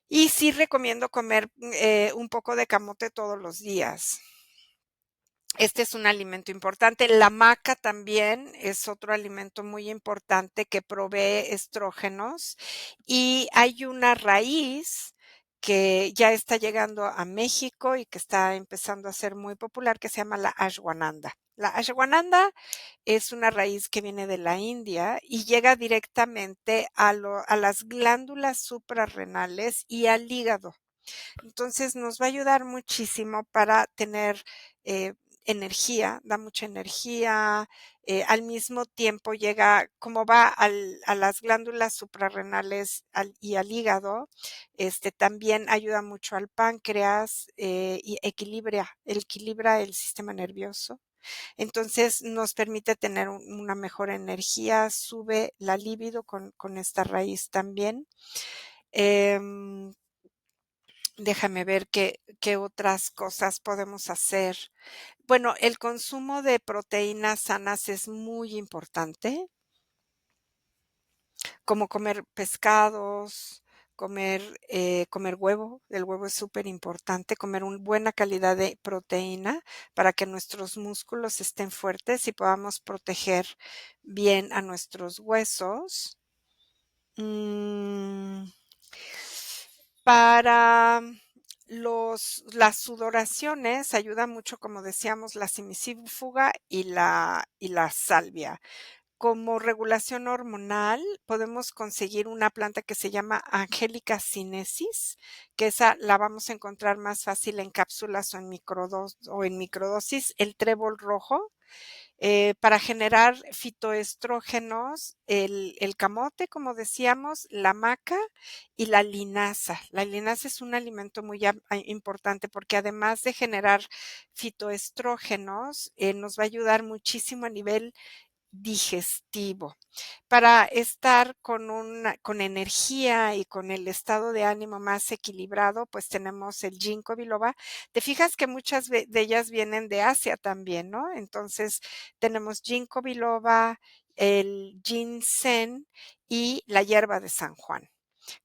Y sí recomiendo comer un poco de camote todos los días. Este es un alimento importante. La maca también es otro alimento muy importante que provee estrógenos y hay una raíz que ya está llegando a México y que está empezando a ser muy popular que se llama la ashwagandha. La ashwagandha es una raíz que viene de la India y llega directamente a las glándulas suprarrenales y al hígado. Entonces nos va a ayudar muchísimo para tener eh, energía, da mucha energía, al mismo tiempo llega, como va a las glándulas suprarrenales y al hígado, también ayuda mucho al páncreas y equilibra el sistema nervioso. Entonces nos permite tener una mejor energía, sube la libido con esta raíz también. Em, Déjame ver qué otras cosas podemos hacer. Bueno, el consumo de proteínas sanas es muy importante, como comer pescados, comer huevo. El huevo es súper importante, comer una buena calidad de proteína para que nuestros músculos estén fuertes y podamos proteger bien a nuestros huesos. Mm, Para las sudoraciones ayuda mucho, como decíamos, la simicífuga y la salvia. Como regulación hormonal, podemos conseguir una planta que se llama Angelica sinensis, que esa la vamos a encontrar más fácil en cápsulas o en microdosis, el trébol rojo. Para generar fitoestrógenos, el camote, como decíamos, la maca y la linaza. La linaza es un alimento muy importante porque además de generar fitoestrógenos, nos va a ayudar muchísimo a nivel digestivo. Para estar con energía y con el estado de ánimo más equilibrado, pues tenemos el ginkgo biloba. Te fijas que muchas de ellas vienen de Asia también, ¿no? Entonces, tenemos ginkgo biloba, el ginseng y la hierba de San Juan.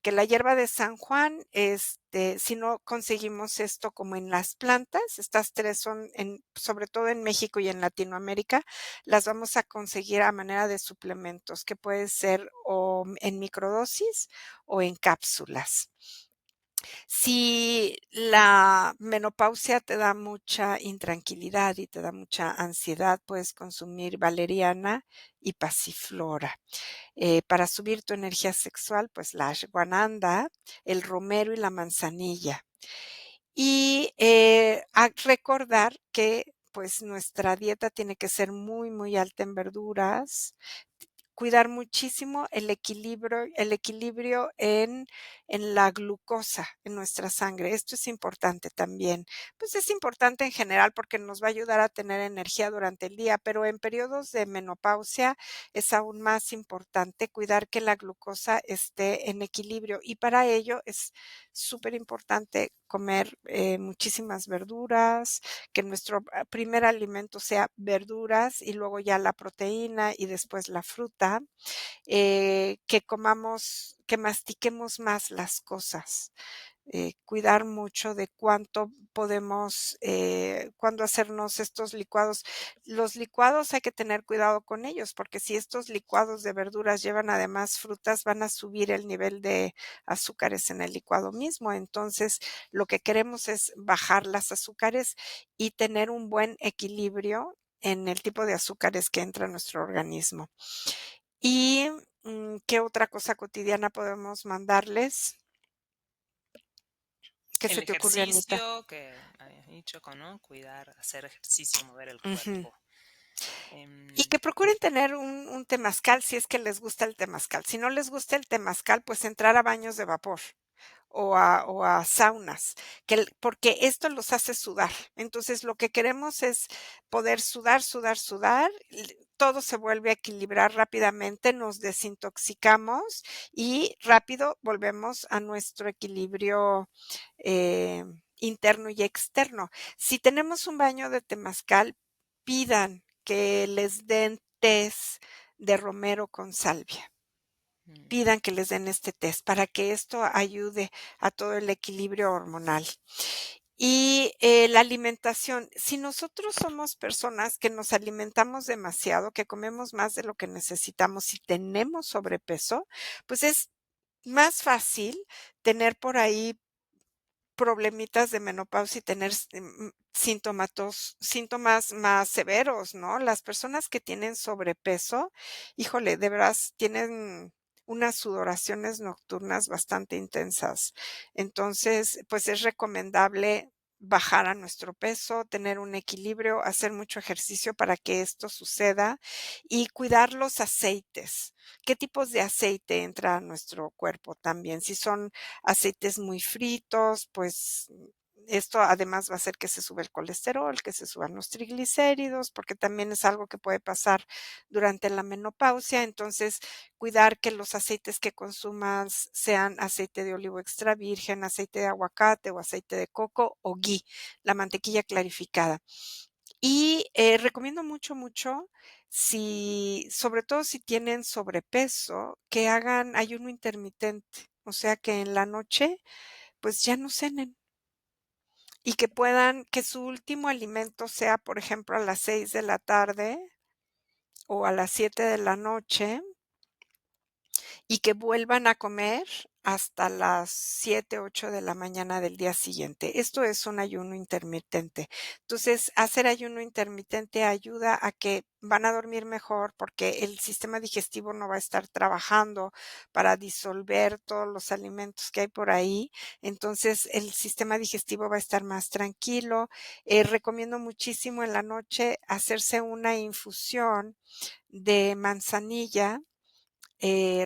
Que la hierba de San Juan, si no conseguimos esto como en las plantas, estas 3 son sobre todo en México y en Latinoamérica, las vamos a conseguir a manera de suplementos, que puede ser o en microdosis o en cápsulas. Si la menopausia te da mucha intranquilidad y te da mucha ansiedad, puedes consumir valeriana y pasiflora. Para subir tu energía sexual, pues la ashwagandha, el romero y la manzanilla. Y a recordar que pues nuestra dieta tiene que ser muy, muy alta en verduras, cuidar muchísimo el equilibrio en la glucosa en nuestra sangre. Esto es importante también. Pues es importante en general porque nos va a ayudar a tener energía durante el día, pero en periodos de menopausia es aún más importante cuidar que la glucosa esté en equilibrio y para ello es súper importante comer muchísimas verduras, que nuestro primer alimento sea verduras y luego ya la proteína y después la fruta, que mastiquemos más las cosas, cuidar mucho de cuándo hacernos estos licuados. Los licuados hay que tener cuidado con ellos, porque si estos licuados de verduras llevan además frutas, van a subir el nivel de azúcares en el licuado mismo. Entonces, lo que queremos es bajar las azúcares y tener un buen equilibrio en el tipo de azúcares que entra a nuestro organismo. Y, ¿qué otra cosa cotidiana podemos mandarles? ¿Qué se El te ocurre, Anita? ejercicio que habías dicho, ¿no? Cuidar, hacer ejercicio, mover el Ujú. cuerpo. Y Em, que procuren tener un temazcal, si es que les gusta el temazcal. Si no les gusta el temazcal, pues entrar a baños de vapor o a saunas, porque esto los hace sudar. Entonces, lo que queremos es poder sudar, sudar, sudar, todo se vuelve a equilibrar rápidamente, nos desintoxicamos y rápido volvemos a nuestro equilibrio interno y externo. Si tenemos un baño de temazcal, pidan que les den tés de romero con salvia. mm, Pidan que les den este test para que esto ayude a todo el equilibrio hormonal. Y, la alimentación, si nosotros somos personas que nos alimentamos demasiado, que comemos más de lo que necesitamos, si tenemos sobrepeso, pues es más fácil tener por ahí problemitas de menopausia y tener síntomas más severos, ¿no? Las personas que tienen sobrepeso, híjole, de veras tienen unas sudoraciones nocturnas bastante intensas. Entonces, pues es recomendable bajar a nuestro peso, tener un equilibrio, hacer mucho ejercicio para que esto suceda y cuidar los aceites. ¿Qué tipos de aceite entra a nuestro cuerpo también? Si son aceites muy fritos, pues esto además va a hacer que se sube el colesterol, que se suban los triglicéridos, porque también es algo que puede pasar durante la menopausia. Entonces, cuidar que los aceites que consumas sean aceite de olivo extra virgen, aceite de aguacate o aceite de coco o ghee, la mantequilla clarificada. Y, recomiendo mucho, mucho, si sobre todo si tienen sobrepeso, que hagan ayuno intermitente, o sea, que en la noche, pues, ya no cenen y que su último alimento sea, por ejemplo, a las 6 de la tarde o a las 7 de la noche y que vuelvan a comer hasta las 7, 8 de la mañana del día siguiente. Esto es un ayuno intermitente. Entonces, hacer ayuno intermitente ayuda a que van a dormir mejor porque el sistema digestivo no va a estar trabajando para disolver todos los alimentos que hay por ahí. Entonces, el sistema digestivo va a estar más tranquilo. Recomiendo muchísimo en la noche hacerse una infusión de manzanilla,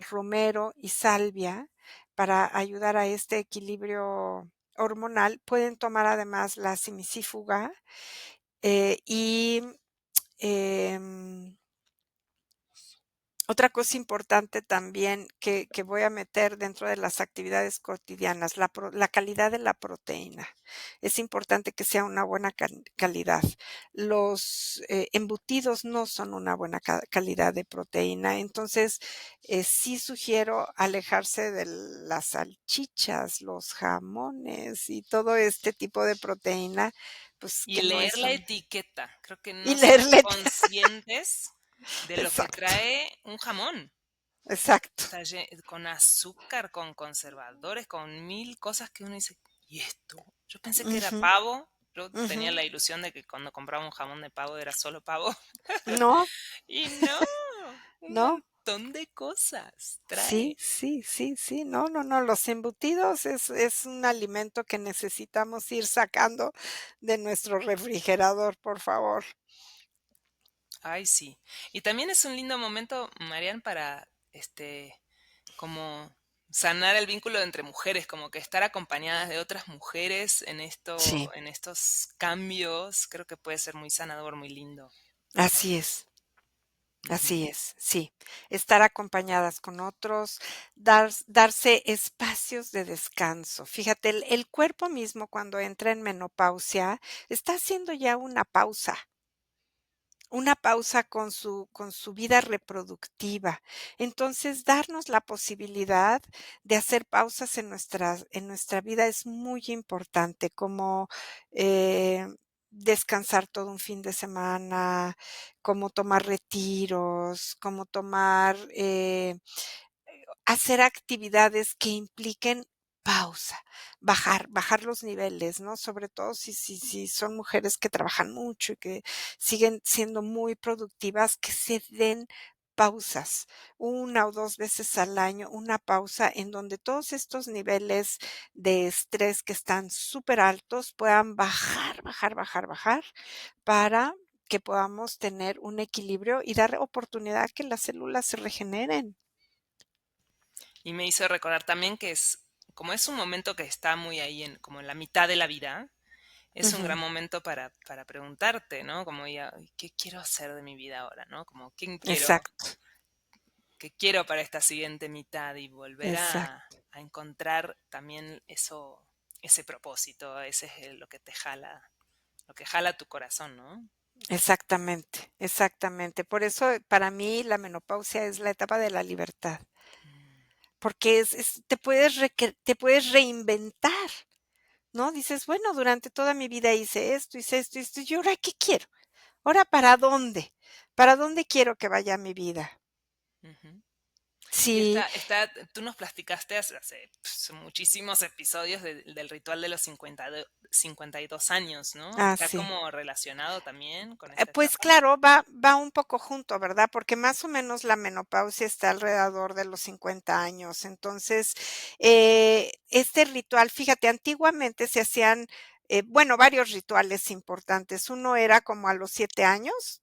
romero y salvia para ayudar a este equilibrio hormonal. Pueden tomar además la simicífuga, y, em otra cosa importante también que voy a meter dentro de las actividades cotidianas, la calidad de la proteína. Es importante que sea una buena calidad. Los, embutidos no son una buena calidad de proteína, entonces, sí sugiero alejarse de las salchichas, los jamones y todo este tipo de proteína, pues, y que no leer es la un etiqueta. Creo que y no somos leerle conscientes de lo que exacto, trae un jamón. exacto. Está con azúcar, con conservadores, con mil cosas que uno dice, ¿y esto? Yo pensé que era Ujú, pavo. Yo ujú. tenía la ilusión de que cuando compraba un jamón de pavo era solo pavo. No, Y no, un no. montón de cosas Sí, trae. sí, sí, sí. No, no, no, los embutidos es un alimento que necesitamos ir sacando de nuestro refrigerador, por favor. Ay, sí. Y también es un lindo momento, Marian, para como sanar el vínculo entre mujeres, como que estar acompañadas de otras mujeres Sí, en estos cambios, creo que puede ser muy sanador, muy lindo. así es, Ujú. así es, sí. Estar acompañadas con otros, darse espacios de descanso. Fíjate, el cuerpo mismo cuando entra en menopausia está haciendo ya una pausa con su vida reproductiva. Entonces, darnos la posibilidad de hacer pausas en nuestra vida es muy importante, como, eh, descansar todo un fin de semana, como tomar retiros, como hacer actividades que impliquen pausa, bajar los niveles, ¿no? Sobre todo si son mujeres que trabajan mucho y que siguen siendo muy productivas, que se den pausas, 1 o 2 veces al año, una pausa en donde todos estos niveles de estrés que están súper altos puedan bajar, bajar, bajar, bajar, para que podamos tener un equilibrio y dar oportunidad a que las células se regeneren. Y me hizo recordar también que como es un momento que está muy ahí como en la mitad de la vida, es un Ujú, gran momento para preguntarte, ¿no? Como ya, "Ay, ¿qué quiero hacer de mi vida ahora, no? Como, exacto, qué quiero para esta siguiente mitad?" Y volver exacto, a encontrar también ese propósito, ese es lo que jala tu corazón, ¿no? exactamente, exactamente. Por eso, para mí, la menopausia es la etapa de la libertad, Mm, porque te puedes reinventar, ¿no? Dices: "Bueno, durante toda mi vida hice esto, ¿y ahora qué quiero? ¿Ahora para dónde? ¿Para dónde quiero que vaya mi vida?". ujú. Y Sí, tú nos platicaste hace muchísimos episodios del ritual de los 52 años, ¿no? ¿Está sí. como relacionado también con esta Pues etapa? claro, va un poco junto, ¿verdad? Porque más o menos la menopausia está alrededor de los 50 años. Entonces, este ritual, fíjate, antiguamente se hacían, bueno, varios rituales importantes. Uno era como a los 7 años,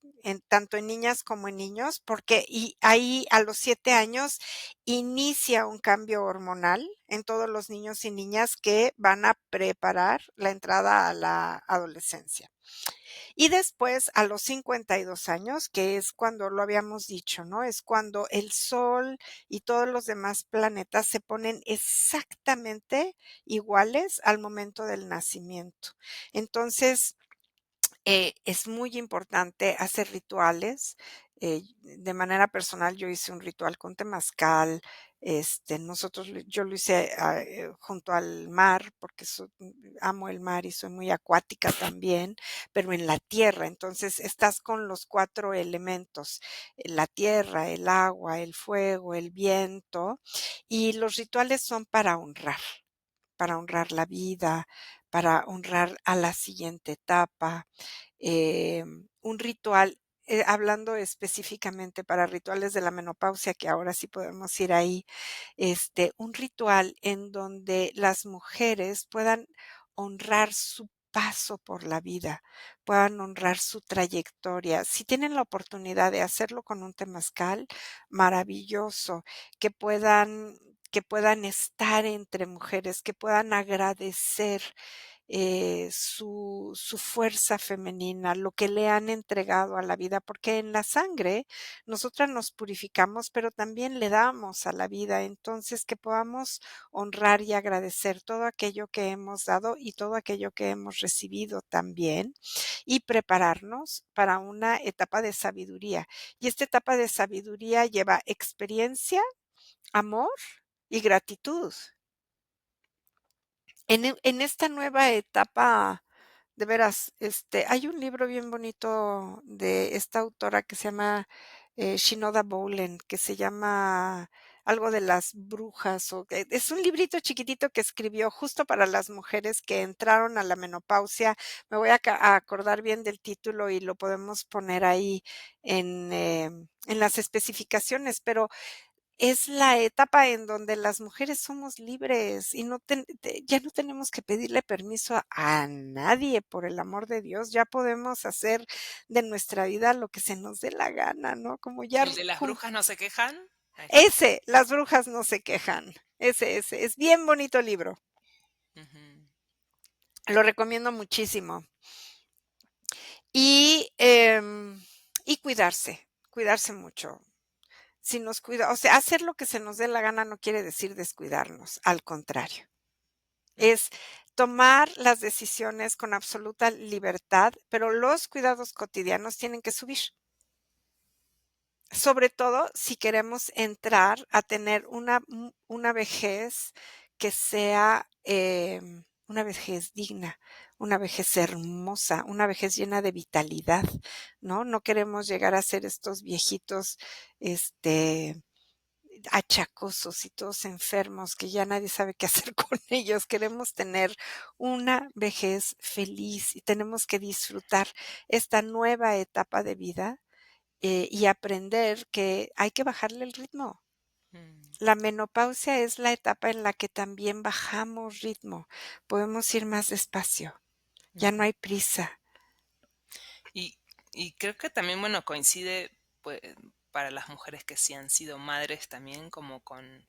tanto en niñas como en niños, porque y ahí a los 7 años inicia un cambio hormonal en todos los niños y niñas que van a preparar la entrada a la adolescencia. Y después, a los 52 años, que es cuando lo habíamos dicho, ¿no? Es cuando el Sol y todos los demás planetas se ponen exactamente iguales al momento del nacimiento. Entonces, es muy importante hacer rituales. De manera personal, yo hice un ritual con temazcal. Yo lo hice junto al mar, porque amo el mar y soy muy acuática también, pero en la tierra. Entonces, estás con los 4 elementos: la tierra, el agua, el fuego, el viento, y los rituales son para honrar la vida, para honrar a la siguiente etapa. Un ritual, hablando específicamente para rituales de la menopausia, que ahora sí podemos ir ahí, un ritual en donde las mujeres puedan honrar su paso por la vida, puedan honrar su trayectoria. Si tienen la oportunidad de hacerlo con un temazcal, maravilloso, que puedan que puedan estar entre mujeres, que puedan agradecer su fuerza femenina, lo que le han entregado a la vida, porque en la sangre nosotras nos purificamos, pero también le damos a la vida. Entonces, que podamos honrar y agradecer todo aquello que hemos dado y todo aquello que hemos recibido también, y prepararnos para una etapa de sabiduría. Y esta etapa de sabiduría lleva experiencia, amor y gratitud. En esta nueva etapa, de veras, hay un libro bien bonito de esta autora que se llama, Shinoda Bolen, que se llama algo de las brujas, o que es un librito chiquitito que escribió justo para las mujeres que entraron a la menopausia. Me voy a acordar bien del título y lo podemos poner ahí en las especificaciones, pero es la etapa en donde las mujeres somos libres y ya no tenemos que pedirle permiso a nadie, por el amor de Dios, ya podemos hacer de nuestra vida lo que se nos dé la gana, ¿no? Como ya ¿El de las cum brujas no se quejan? Ahí está. ese, Las brujas no se quejan, ese, es bien bonito libro, Ujú. lo recomiendo muchísimo. Y cuidarse mucho. Si nos cuida, o sea, hacer lo que se nos dé la gana no quiere decir descuidarnos, al contrario. Mm. Es tomar las decisiones con absoluta libertad, pero los cuidados cotidianos tienen que subir. Sobre todo si queremos entrar a tener una vejez que sea, una vejez digna, una vejez hermosa, una vejez llena de vitalidad, ¿no? No queremos llegar a ser estos viejitos, este, achacosos y todos enfermos, que ya nadie sabe qué hacer con ellos. Queremos tener una vejez feliz y tenemos que disfrutar esta nueva etapa de vida, y aprender que hay que bajarle el ritmo. Mm, La menopausia es la etapa en la que también bajamos ritmo, podemos ir más despacio, ya no ujú. hay prisa. Y, y creo que también, bueno, coincide pues, para las mujeres que sí han sido madres también, como con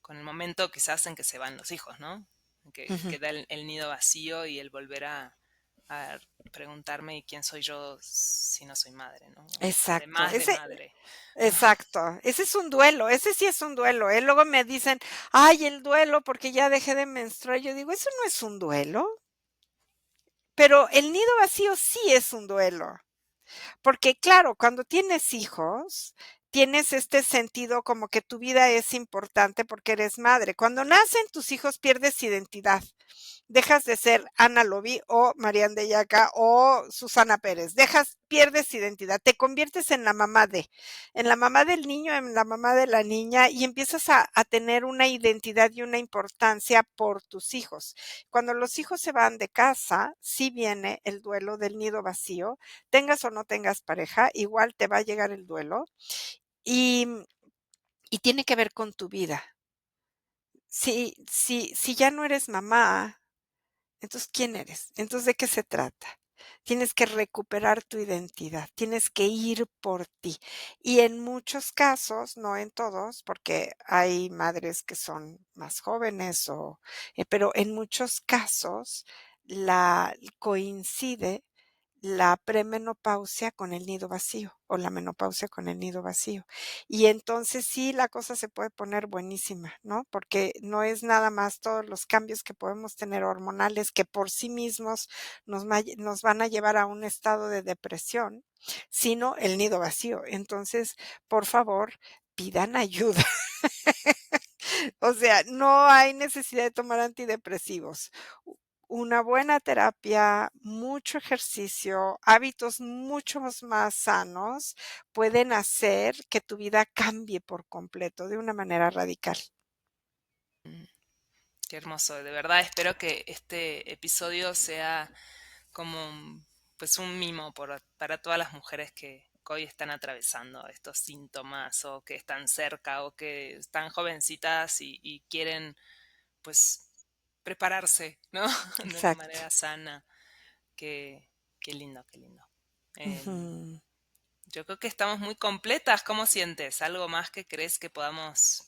el momento quizás en que se van los hijos, ¿no? Que Ujú. queda el nido vacío y el volver a preguntarme, ¿y quién soy yo si no soy madre, ¿no? Exacto, Además de ese madre, ¿no? exacto, ese es un duelo, ese sí es un duelo, luego me dicen: "Ay, el duelo porque ya dejé de menstruar", yo digo: "Eso no es un duelo", pero el nido vacío sí es un duelo. Porque claro, cuando tienes hijos, tienes este sentido como que tu vida es importante porque eres madre. Cuando nacen tus hijos pierdes identidad. Dejas de ser Ana Loví o Marian de Yaca o Susana Pérez. Pierdes identidad. Te conviertes en la mamá del niño, en la mamá de la niña y empiezas a tener una identidad y una importancia por tus hijos. Cuando los hijos se van de casa, sí viene el duelo del nido vacío, tengas o no tengas pareja, igual te va a llegar el duelo y, y tiene que ver con tu vida. Si ya no eres mamá, entonces, ¿quién eres? Entonces, ¿de qué se trata? Tienes que recuperar tu identidad, tienes que ir por ti. Y en muchos casos, no en todos, porque hay madres que son más jóvenes pero en muchos casos coincide la premenopausia con el nido vacío o la menopausia con el nido vacío. Y entonces sí, la cosa se puede poner buenísima, ¿no? Porque no es nada más todos los cambios que podemos tener hormonales que por sí mismos nos van a llevar a un estado de depresión, sino el nido vacío. Entonces, por favor, pidan ayuda. O sea, no hay necesidad de tomar antidepresivos. Una buena terapia, mucho ejercicio, hábitos muchos más sanos pueden hacer que tu vida cambie por completo de una manera radical. Mm, qué hermoso, de verdad espero que este episodio sea como pues un mimo para todas las mujeres que hoy están atravesando estos síntomas o que están cerca o que están jovencitas y quieren pues prepararse, ¿no? De una Exacto. manera sana. Qué, qué lindo, qué lindo. Em, Ujú. yo creo que estamos muy completas. ¿Cómo sientes? ¿Algo más que crees que podamos?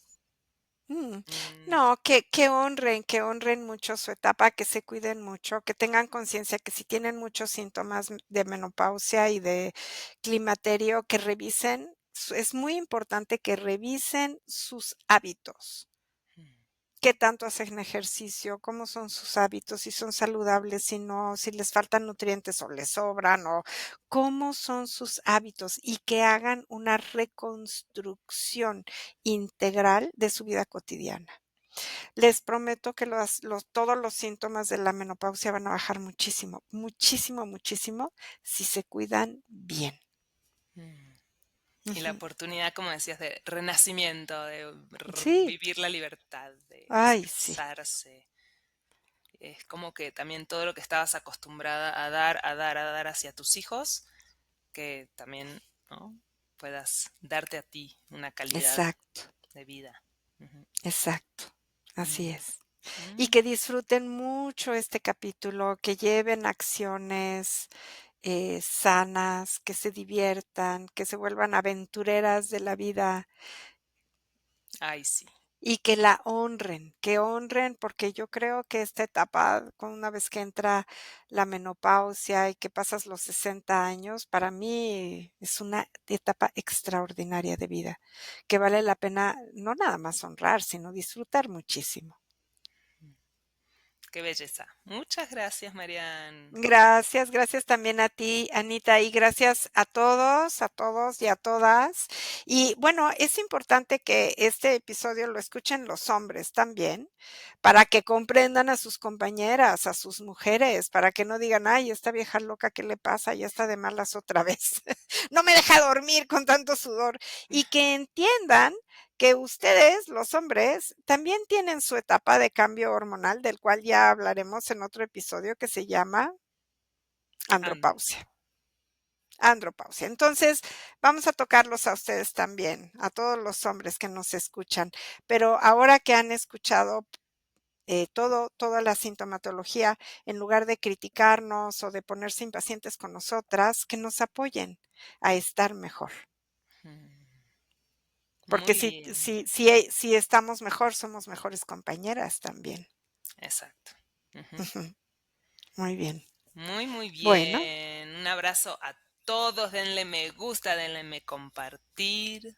Mm. mm, No, que honren mucho su etapa, que se cuiden mucho, que tengan conciencia que si tienen muchos síntomas de menopausia y de climaterio, que revisen, es muy importante que revisen sus hábitos. mm, ¿Qué tanto hacen ejercicio? ¿Cómo son sus hábitos? Si son saludables, si no, si les faltan nutrientes o les sobran, o cómo son sus hábitos y que hagan una reconstrucción integral de su vida cotidiana. Les prometo que todos los síntomas de la menopausia van a bajar muchísimo, muchísimo, muchísimo si se cuidan bien. mm. Y la Ujú. oportunidad, como decías, de renacimiento, de Sí, vivir la libertad, de ay, sí, expresarse. Es como que también todo lo que estabas acostumbrada a dar, a dar, a dar hacia tus hijos, que también, ¿no? Puedas darte a ti una calidad exacto, de vida. Ujú. exacto, así Mm, es. Y mm. que disfruten mucho este capítulo, que lleven acciones sanas, que se diviertan, que se vuelvan aventureras de la vida Ay, sí. y que honren, porque yo creo que esta etapa, con una vez que entra la menopausia y que pasas los 60 años, para mí es una etapa extraordinaria de vida, que vale la pena no nada más honrar, sino disfrutar muchísimo. Qué belleza. Muchas gracias, Marian. Gracias, gracias también a ti, Anita, y gracias a todos y a todas. Y bueno, es importante que este episodio lo escuchen los hombres también, para que comprendan a sus compañeras, a sus mujeres, para que no digan, ay, esta vieja loca, ¿qué le pasa? Ya está de malas otra vez. No me deja dormir con tanto sudor. Y que entiendan que ustedes, los hombres, también tienen su etapa de cambio hormonal, del cual ya hablaremos en otro episodio que se llama Ando. andropausia. andropausia. Entonces, vamos a tocarlos a ustedes también, a todos los hombres que nos escuchan. Pero ahora que han escuchado toda la sintomatología, en lugar de criticarnos o de ponerse impacientes con nosotras, que nos apoyen a estar mejor. Mm, Porque muy bien, si estamos mejor, somos mejores compañeras también. exacto. Ujú. Ujú, muy bien. Muy, muy Bueno, bien. Un abrazo a todos. Denle me gusta, denle me compartir.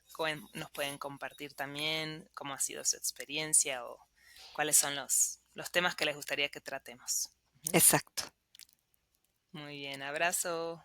Nos pueden compartir también cómo ha sido su experiencia o cuáles son los temas que les gustaría que tratemos. Ujú. exacto. Muy bien, abrazo.